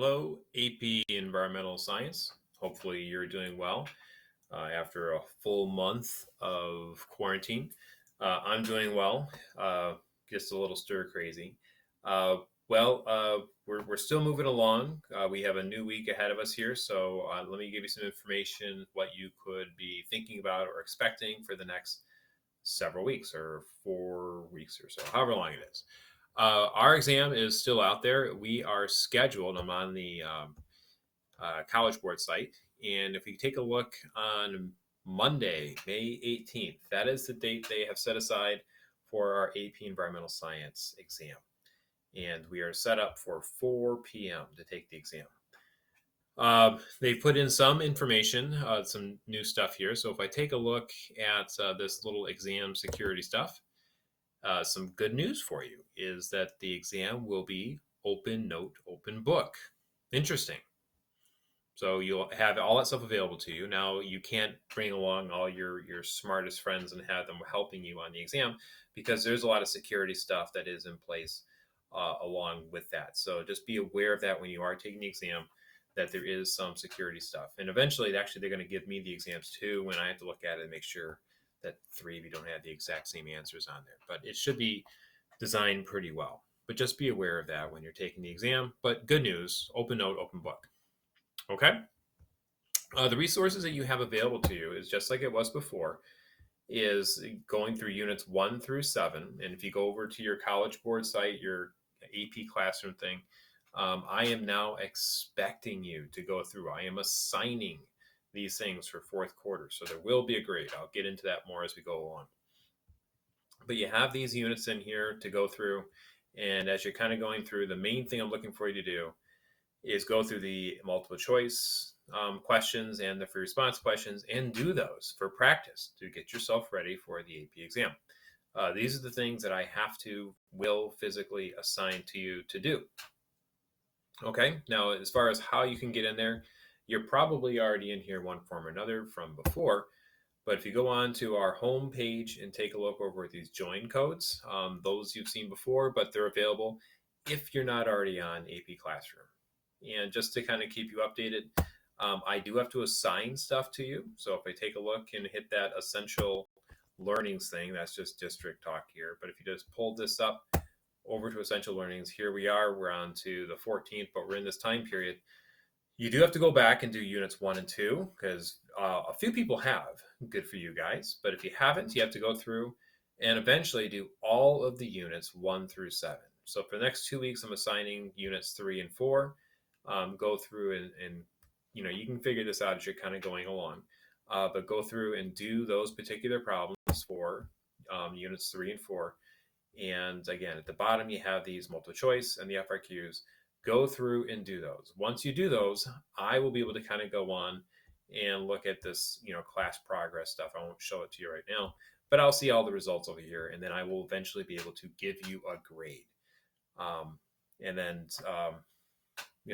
Hello, AP Environmental Science. Hopefully, you're doing well after a full month of quarantine. I'm doing well, just a little stir crazy. Uh, we're still moving along. We have a new week ahead of us here, so let me give you some information what you could be thinking about or expecting for the next several weeks or 4 weeks or so, however long it is. Our exam is still out there. We are scheduled. I'm on the College Board site. And if we take a look on Monday, May 18th, that is the date they have set aside for our AP Environmental Science exam. And we are set up for 4 p.m. to take the exam. They put in some information, some new stuff here. So if I take a look at this little exam security stuff, some good news for you is that the exam will be open note, open book. Interesting. So you'll have all that stuff available to you. Now you can't bring along all your smartest friends and have them helping you on the exam because there's a lot of security stuff that is in place along with that. So just be aware of that when you are taking the exam, that there is some security stuff. And eventually, actually, they're going to give me the exams too when I have to look at it and make sure that three of you don't have the exact same answers on there. But it should be designed pretty well. But just be aware of that when you're taking the exam. But good news, open note, open book. Okay. The resources that you have available to you is just like it was before, is going through units 1 through 7. And if you go over to your College Board site, your AP classroom thing, I am now expecting you to go through. I am assigning these things for fourth quarter. So there will be a grade. I'll get into that more as we go along. But you have these units in here to go through. And as you're kind of going through, the main thing I'm looking for you to do is go through the multiple choice questions and the free response questions and do those for practice to get yourself ready for the AP exam. These are the things that I will physically assign to you to do. Okay, now as far as how you can get in there, you're probably already in here one form or another from before. But if you go on to our home page and take a look over at these join codes, those you've seen before, but they're available if you're not already on AP Classroom. And just to kind of keep you updated, I do have to assign stuff to you. So if I take a look and hit that essential learnings thing, that's just district talk here. But if you just pull this up over to essential learnings, here we are. We're on to the 14th, but we're in this time period. You do have to go back and do units 1 and 2 because a few people have. Good for you guys. But if you haven't, you have to go through and eventually do all of the units 1 through 7. So for the next 2 weeks, I'm assigning units 3 and 4. Go through and you can figure this out as you're kind of going along. But go through and do those particular problems for units 3 and 4. And again, at the bottom, you have these multiple choice and the FRQs. Go through and do those. Once you do those, I will be able to kind of go on and look at this, class progress stuff. I won't show it to you right now, but I'll see all the results over here, and then I will eventually be able to give you a grade. And then,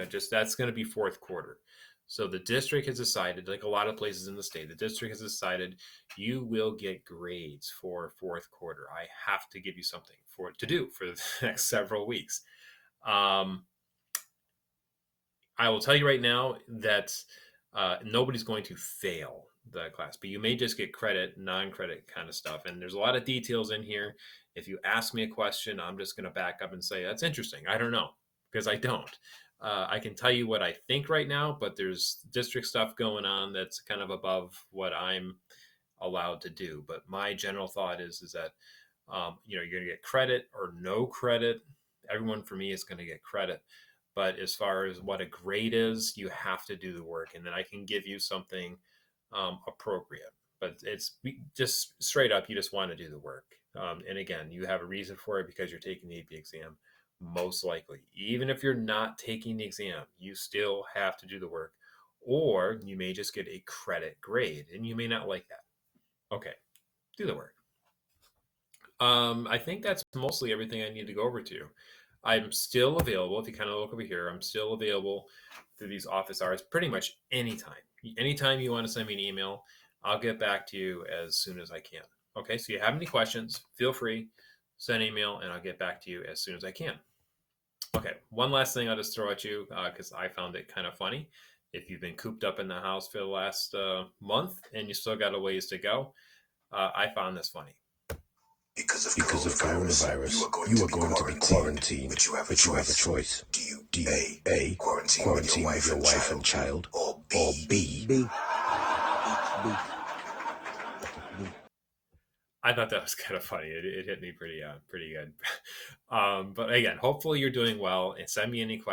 just that's going to be fourth quarter. So the district has decided, like a lot of places in the state, the district has decided you will get grades for fourth quarter. I have to give you something to do for the next several weeks. I will tell you right now that nobody's going to fail the class, but you may just get credit, non-credit kind of stuff. And there's a lot of details in here. If you ask me a question, I'm just going to back up and say, that's interesting. I don't know, because I don't. I can tell you what I think right now, but there's district stuff going on that's kind of above what I'm allowed to do. But my general thought is that, you're going to get credit or no credit. Everyone for me is going to get credit. But as far as what a grade is, you have to do the work, and then I can give you something appropriate. But it's just straight up, you just want to do the work. And again, you have a reason for it because you're taking the AP exam, most likely. Even if you're not taking the exam, you still have to do the work, or you may just get a credit grade, and you may not like that. Okay, do the work. I think that's mostly everything I need to go over to you. I'm still available. If you kind of look over here, I'm still available through these office hours pretty much anytime. Anytime you want to send me an email, I'll get back to you as soon as I can. Okay, so you have any questions, feel free, send an email, and I'll get back to you as soon as I can. Okay, one last thing I'll just throw at you because I found it kind of funny. If you've been cooped up in the house for the last month and you still got a ways to go, I found this funny. Because of coronavirus, you are going to be quarantined, but you have a choice. Do you A. Quarantine with your wife and child, or B. I thought that was kind of funny. It hit me pretty good. But again, hopefully you're doing well, and send me any questions.